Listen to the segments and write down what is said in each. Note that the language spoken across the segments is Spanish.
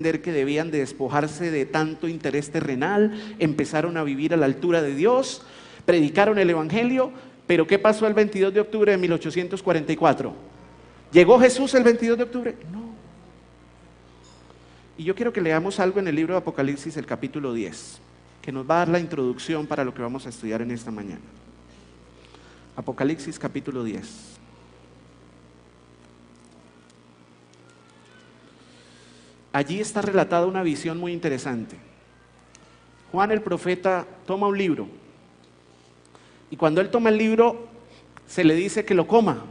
que debían de despojarse de tanto interés terrenal, empezaron a vivir a la altura de Dios, predicaron el evangelio. Pero ¿qué pasó el 22 de octubre de 1844? ¿Llegó Jesús el 22 de octubre? No. Y yo quiero que leamos algo en el libro de Apocalipsis, el capítulo 10, que nos va a dar la introducción para lo que vamos a estudiar en esta mañana. Apocalipsis capítulo 10. Allí está relatada una visión muy interesante. Juan el profeta toma un libro, y cuando él toma el libro, se le dice que lo coma.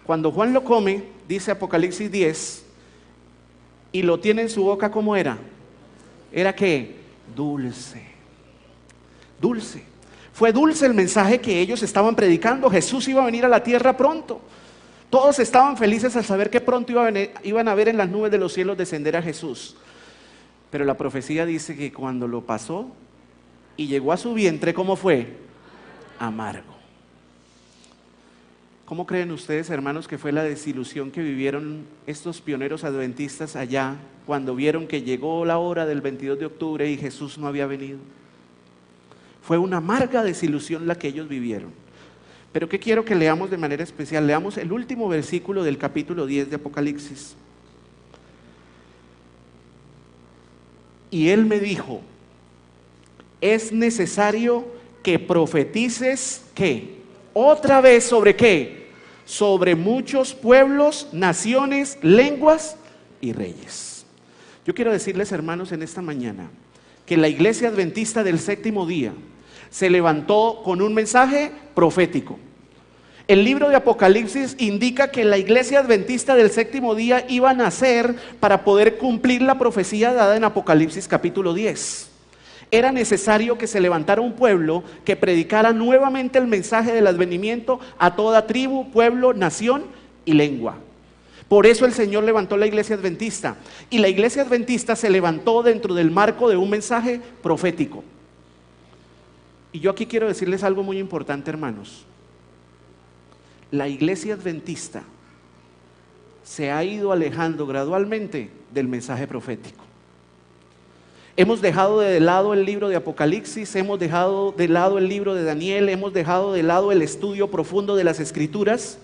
Cuando Juan lo come, dice Apocalipsis 10, y lo tiene en su boca, ¿cómo era? ¿Era qué? Dulce. Dulce. Fue dulce el mensaje que ellos estaban predicando. Jesús iba a venir a la tierra pronto. Todos estaban felices al saber que pronto iban a ver en las nubes de los cielos descender a Jesús. Pero la profecía dice que cuando lo pasó y llegó a su vientre, ¿cómo fue? Amargo. ¿Cómo creen ustedes, hermanos, que fue la desilusión que vivieron estos pioneros adventistas allá cuando vieron que llegó la hora del 22 de octubre y Jesús no había venido? Fue una amarga desilusión la que ellos vivieron. Pero ¿qué quiero que leamos de manera especial? Leamos el último versículo del capítulo 10 de Apocalipsis. Y él me dijo, es necesario que profetices, ¿qué? Otra vez, ¿sobre qué? Sobre muchos pueblos, naciones, lenguas y reyes. Yo quiero decirles, hermanos, en esta mañana, que la iglesia adventista del séptimo día se levantó con un mensaje profético. El libro de Apocalipsis indica que la iglesia adventista del séptimo día iba a nacer para poder cumplir la profecía dada en Apocalipsis capítulo 10. Era necesario que se levantara un pueblo que predicara nuevamente el mensaje del advenimiento a toda tribu, pueblo, nación y lengua. Por eso el Señor levantó la iglesia adventista. Y la iglesia adventista se levantó dentro del marco de un mensaje profético. Y yo aquí quiero decirles algo muy importante, hermanos. La iglesia adventista se ha ido alejando gradualmente del mensaje profético. Hemos dejado de lado el libro de Apocalipsis, hemos dejado de lado el libro de Daniel, hemos dejado de lado el estudio profundo de las Escrituras.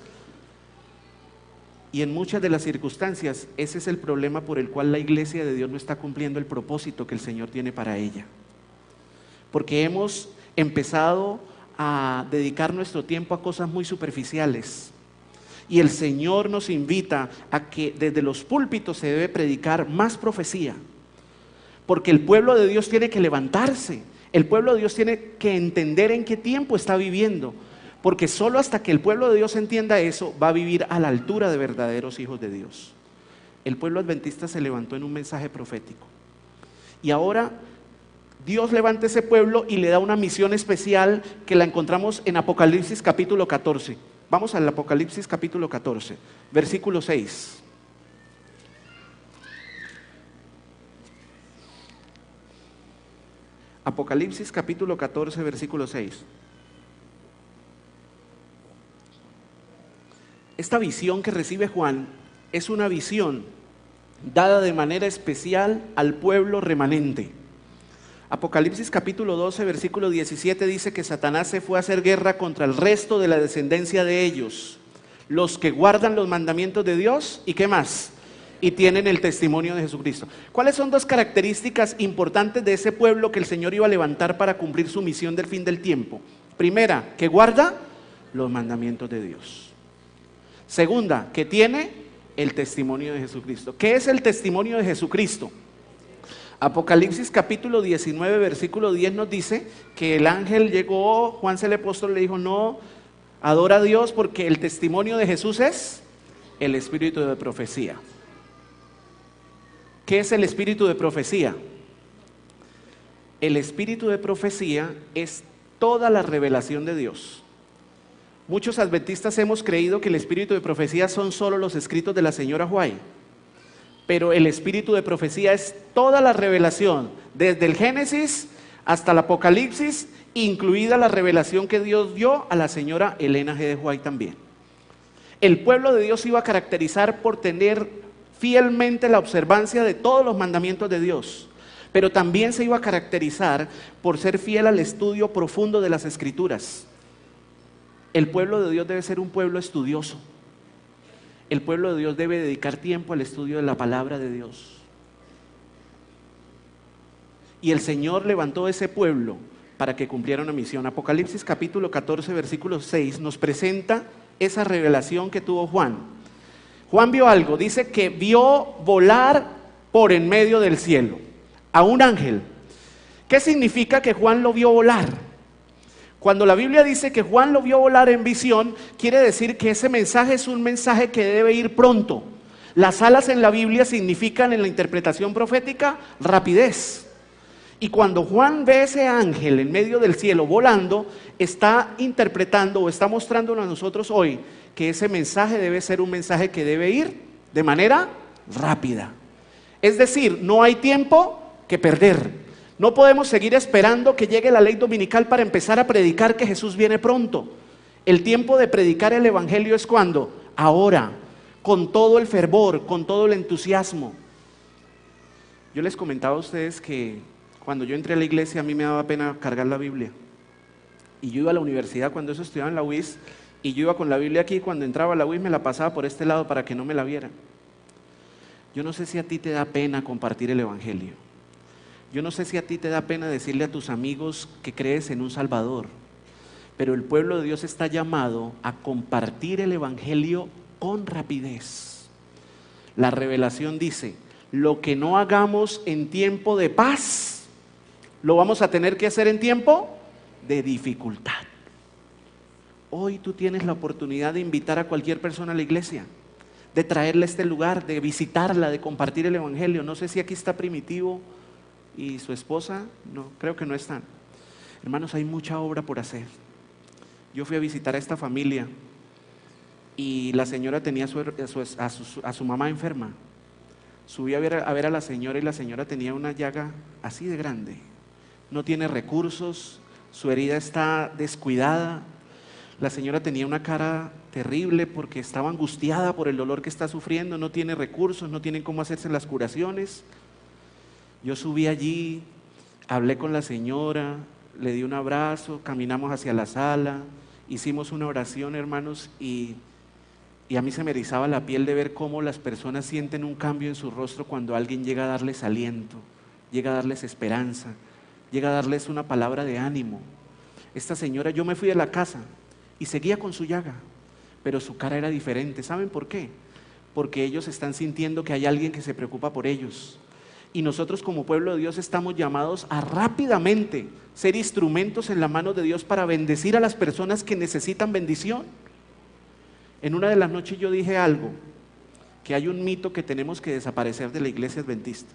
Y en muchas de las circunstancias, ese es el problema por el cual la iglesia de Dios no está cumpliendo el propósito que el Señor tiene para ella. Porque hemos empezado a dedicar nuestro tiempo a cosas muy superficiales. Y el Señor nos invita a que desde los púlpitos se debe predicar más profecía. Porque el pueblo de Dios tiene que levantarse. El pueblo de Dios tiene que entender en qué tiempo está viviendo. Porque solo hasta que el pueblo de Dios entienda eso, va a vivir a la altura de verdaderos hijos de Dios. El pueblo adventista se levantó en un mensaje profético. Y ahora Dios levanta ese pueblo y le da una misión especial que la encontramos en Apocalipsis capítulo 14. Vamos al Apocalipsis capítulo 14, versículo 6. Apocalipsis capítulo 14, versículo 6. Esta visión que recibe Juan es una visión dada de manera especial al pueblo remanente. Apocalipsis capítulo 12, versículo 17 dice que Satanás se fue a hacer guerra contra el resto de la descendencia de ellos, los que guardan los mandamientos de Dios y ¿qué más? Y tienen el testimonio de Jesucristo. ¿Cuáles son dos características importantes de ese pueblo que el Señor iba a levantar para cumplir su misión del fin del tiempo? Primera, que guarda los mandamientos de Dios. Segunda, que tiene el testimonio de Jesucristo. ¿Qué es el testimonio de Jesucristo? Apocalipsis capítulo 19, versículo 10 nos dice que el ángel llegó, Juan el apóstol le dijo, no, adora a Dios porque el testimonio de Jesús es el espíritu de profecía. ¿Qué es el espíritu de profecía? El espíritu de profecía es toda la revelación de Dios. Muchos adventistas hemos creído que el espíritu de profecía son solo los escritos de la señora White. Pero el espíritu de profecía es toda la revelación, desde el Génesis hasta el Apocalipsis, incluida la revelación que Dios dio a la señora Elena G. de White también. El pueblo de Dios iba a caracterizar por tener fielmente la observancia de todos los mandamientos de Dios, pero también se iba a caracterizar por ser fiel al estudio profundo de las Escrituras. El pueblo de Dios debe ser un pueblo estudioso. El pueblo de Dios debe dedicar tiempo al estudio de la palabra de Dios. Y el Señor levantó ese pueblo para que cumpliera una misión. Apocalipsis capítulo 14, versículo 6 nos presenta esa revelación que tuvo Juan. Juan vio algo, dice que vio volar por en medio del cielo a un ángel. ¿Qué significa que Juan lo vio volar? Cuando la Biblia dice que Juan lo vio volar en visión, quiere decir que ese mensaje es un mensaje que debe ir pronto. Las alas en la Biblia significan en la interpretación profética rapidez. Y cuando Juan ve ese ángel en medio del cielo volando, está interpretando o está mostrándonos a nosotros hoy que ese mensaje debe ser un mensaje que debe ir de manera rápida. Es decir, no hay tiempo que perder. No podemos seguir esperando que llegue la ley dominical para empezar a predicar que Jesús viene pronto. El tiempo de predicar el evangelio es cuando, ahora, con todo el fervor, con todo el entusiasmo. Yo les comentaba a ustedes que cuando yo entré a la iglesia a mí me daba pena cargar la Biblia. Y yo iba a la universidad cuando eso estudiaba en la UIS, y yo iba con la Biblia aquí, cuando entraba a la UIS me la pasaba por este lado para que no me la vieran. Yo no sé si a ti te da pena compartir el evangelio. Yo no sé si a ti te da pena decirle a tus amigos que crees en un Salvador, pero el pueblo de Dios está llamado a compartir el evangelio con rapidez. La revelación dice, lo que no hagamos en tiempo de paz, lo vamos a tener que hacer en tiempo de dificultad. Hoy tú tienes la oportunidad de invitar a cualquier persona a la iglesia, de traerle a este lugar, de visitarla, de compartir el evangelio. No sé si aquí está Primitivo y su esposa, no, creo que no están. Hermanos, hay mucha obra por hacer. Yo fui a visitar a esta familia y la señora tenía a su mamá enferma. Subí a ver a la señora y la señora tenía una llaga así de grande. No tiene recursos, su herida está descuidada. La señora tenía una cara terrible porque estaba angustiada por el dolor que está sufriendo, no tiene recursos, no tienen cómo hacerse las curaciones. Yo subí allí, hablé con la señora, le di un abrazo, caminamos hacia la sala, hicimos una oración, hermanos, y a mí se me erizaba la piel de ver cómo las personas sienten un cambio en su rostro cuando alguien llega a darles aliento, llega a darles esperanza, llega a darles una palabra de ánimo. Esta señora, yo me fui de la casa y seguía con su llaga, pero su cara era diferente. ¿Saben por qué? Porque ellos están sintiendo que hay alguien que se preocupa por ellos. Y nosotros como pueblo de Dios estamos llamados a rápidamente ser instrumentos en la mano de Dios para bendecir a las personas que necesitan bendición. En una de las noches yo dije algo, que hay un mito que tenemos que desaparecer de la iglesia adventista,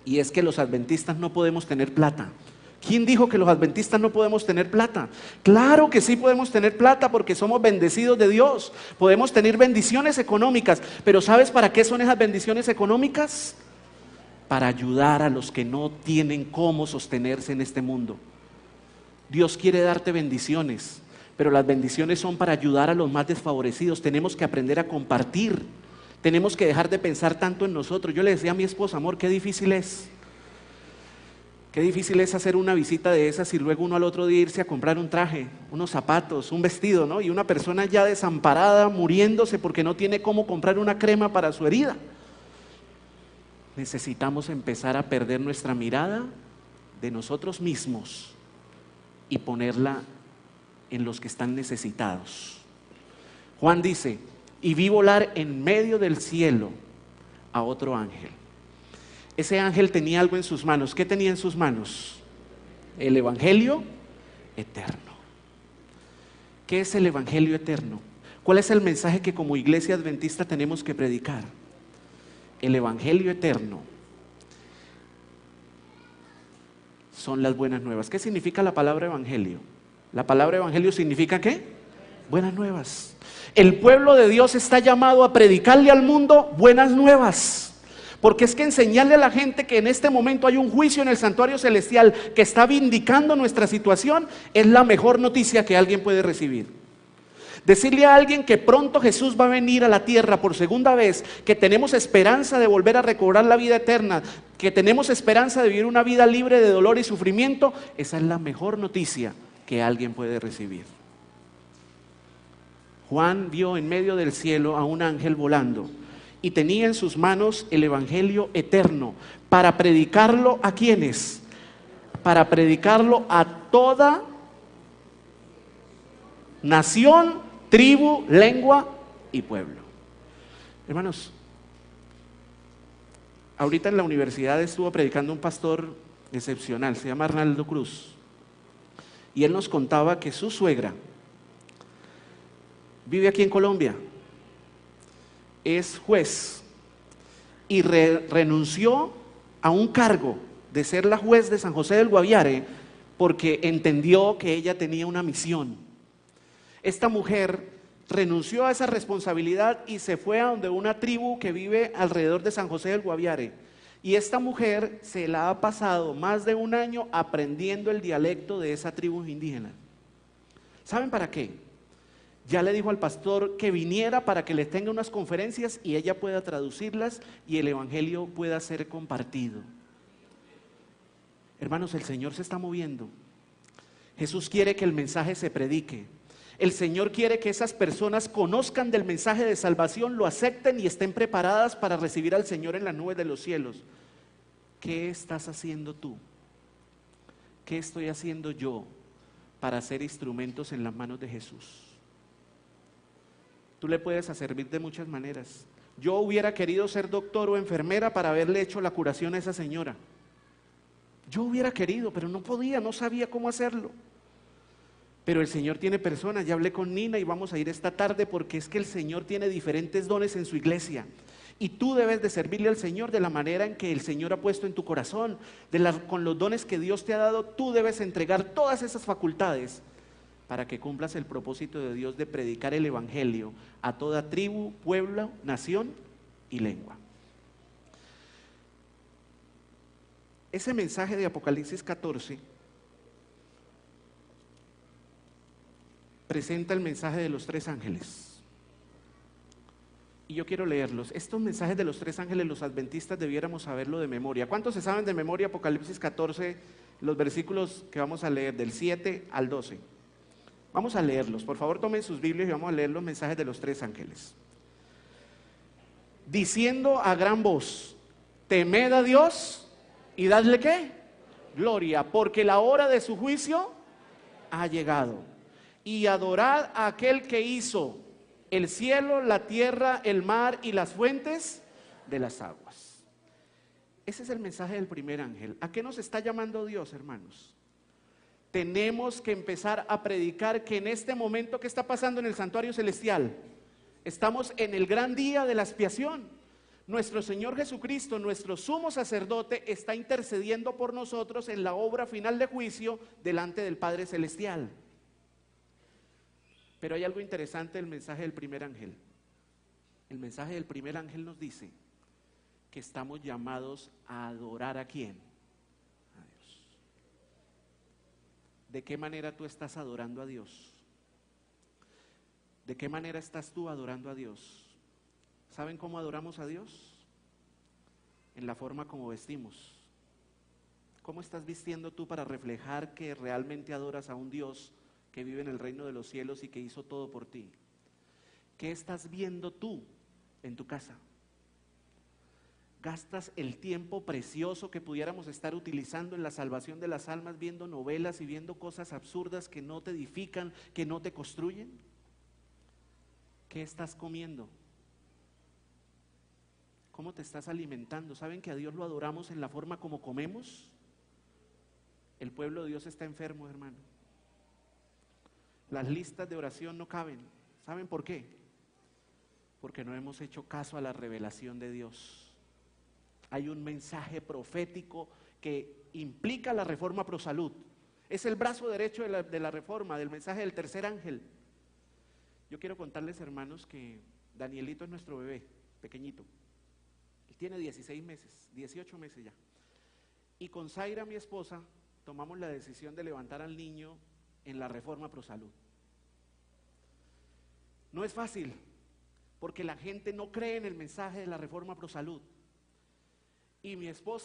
y es que los adventistas no podemos tener plata. ¿Quién dijo que los adventistas no podemos tener plata? Claro que sí podemos tener plata porque somos bendecidos de Dios. Podemos tener bendiciones económicas, pero ¿sabes para qué son esas bendiciones económicas? Para ayudar a los que no tienen cómo sostenerse en este mundo. Dios quiere darte bendiciones, pero las bendiciones son para ayudar a los más desfavorecidos. Tenemos que aprender a compartir. Tenemos que dejar de pensar tanto en nosotros. Yo le decía a mi esposa, amor, qué difícil es. Qué difícil es hacer una visita de esas y luego uno al otro día irse a comprar un traje, unos zapatos, un vestido, ¿no? Y una persona ya desamparada, muriéndose porque no tiene cómo comprar una crema para su herida. Necesitamos empezar a perder nuestra mirada de nosotros mismos y ponerla en los que están necesitados. Juan dice, y vi volar en medio del cielo a otro ángel. Ese ángel tenía algo en sus manos. ¿Qué tenía en sus manos? El evangelio eterno. ¿Qué es el evangelio eterno? ¿Cuál es el mensaje que como iglesia adventista tenemos que predicar? El evangelio eterno son las buenas nuevas. ¿Qué significa la palabra evangelio? La palabra evangelio significa ¿qué? Buenas nuevas. El pueblo de Dios está llamado a predicarle al mundo buenas nuevas. Porque es que enseñarle a la gente que en este momento hay un juicio en el santuario celestial que está vindicando nuestra situación es la mejor noticia que alguien puede recibir. Decirle a alguien que pronto Jesús va a venir a la tierra por segunda vez, que tenemos esperanza de volver a recobrar la vida eterna, que tenemos esperanza de vivir una vida libre de dolor y sufrimiento, esa es la mejor noticia que alguien puede recibir. Juan vio en medio del cielo a un ángel volando y tenía en sus manos el evangelio eterno para predicarlo ¿a quiénes? Para predicarlo a toda nación, tribu, lengua y pueblo. Hermanos, ahorita en la universidad estuvo predicando un pastor excepcional, se llama Arnaldo Cruz, y él nos contaba que su suegra vive aquí en Colombia, es juez y renunció a un cargo de ser la juez de San José del Guaviare porque entendió que ella tenía una misión. Esta mujer renunció a esa responsabilidad y se fue a donde una tribu que vive alrededor de San José del Guaviare. Y esta mujer se la ha pasado más de un año aprendiendo el dialecto de esa tribu indígena. ¿Saben para qué? Ya le dijo al pastor que viniera para que le tenga unas conferencias y ella pueda traducirlas y el evangelio pueda ser compartido. Hermanos, el Señor se está moviendo. Jesús quiere que el mensaje se predique. El Señor quiere que esas personas conozcan del mensaje de salvación, lo acepten y estén preparadas para recibir al Señor en las nubes de los cielos. ¿Qué estás haciendo tú? ¿Qué estoy haciendo yo para ser instrumentos en las manos de Jesús? Tú le puedes servir de muchas maneras. Yo hubiera querido ser doctor o enfermera para haberle hecho la curación a esa señora. Yo hubiera querido, pero no podía, no sabía cómo hacerlo. Pero el Señor tiene personas, ya hablé con Nina y vamos a ir esta tarde porque es que el Señor tiene diferentes dones en su iglesia. Y tú debes de servirle al Señor de la manera en que el Señor ha puesto en tu corazón. Con los dones que Dios te ha dado, tú debes entregar todas esas facultades para que cumplas el propósito de Dios de predicar el evangelio a toda tribu, pueblo, nación y lengua. Ese mensaje de Apocalipsis 14 presenta el mensaje de los tres ángeles. Y yo quiero leerlos. Estos mensajes de los tres ángeles, los adventistas debiéramos saberlo de memoria. ¿Cuántos se saben de memoria Apocalipsis 14, los versículos que vamos a leer del 7 al 12? Vamos a leerlos, por favor tomen sus Biblias y vamos a leer los mensajes de los tres ángeles. Diciendo a gran voz, temed a Dios y dadle ¿qué? Gloria, porque la hora de su juicio ha llegado. Y adorad a aquel que hizo el cielo, la tierra, el mar y las fuentes de las aguas. Ese es el mensaje del primer ángel. ¿A qué nos está llamando Dios, hermanos? Tenemos que empezar a predicar que en este momento que está pasando en el santuario celestial, estamos en el gran día de la expiación. Nuestro Señor Jesucristo, nuestro sumo sacerdote, está intercediendo por nosotros en la obra final de juicio delante del Padre Celestial. Pero hay algo interesante del mensaje del primer ángel. El mensaje del primer ángel nos dice que estamos llamados a adorar ¿a quién? A Dios. ¿De qué manera tú estás adorando a Dios? ¿De qué manera estás tú adorando a Dios? ¿Saben cómo adoramos a Dios? En la forma como vestimos. ¿Cómo estás vistiendo tú para reflejar que realmente adoras a un Dios que vive en el reino de los cielos y que hizo todo por ti? ¿Qué estás viendo tú en tu casa? ¿Gastas el tiempo precioso que pudiéramos estar utilizando en la salvación de las almas viendo novelas y viendo cosas absurdas que no te edifican, que no te construyen? ¿Qué estás comiendo? ¿Cómo te estás alimentando? ¿Saben que a Dios lo adoramos en la forma como comemos? El pueblo de Dios está enfermo, hermano. Las listas de oración no caben. ¿Saben por qué? Porque no hemos hecho caso a la revelación de Dios. Hay un mensaje profético que implica la reforma pro salud. Es el brazo derecho de la reforma, del mensaje del tercer ángel. Yo quiero contarles, hermanos, que Danielito es nuestro bebé, pequeñito. Él tiene 16 meses, 18 meses ya. Y con Zaira, mi esposa, tomamos la decisión de levantar al niño en la reforma pro salud. No es fácil, porque la gente no cree en el mensaje de la reforma ProSalud. Y mi esposa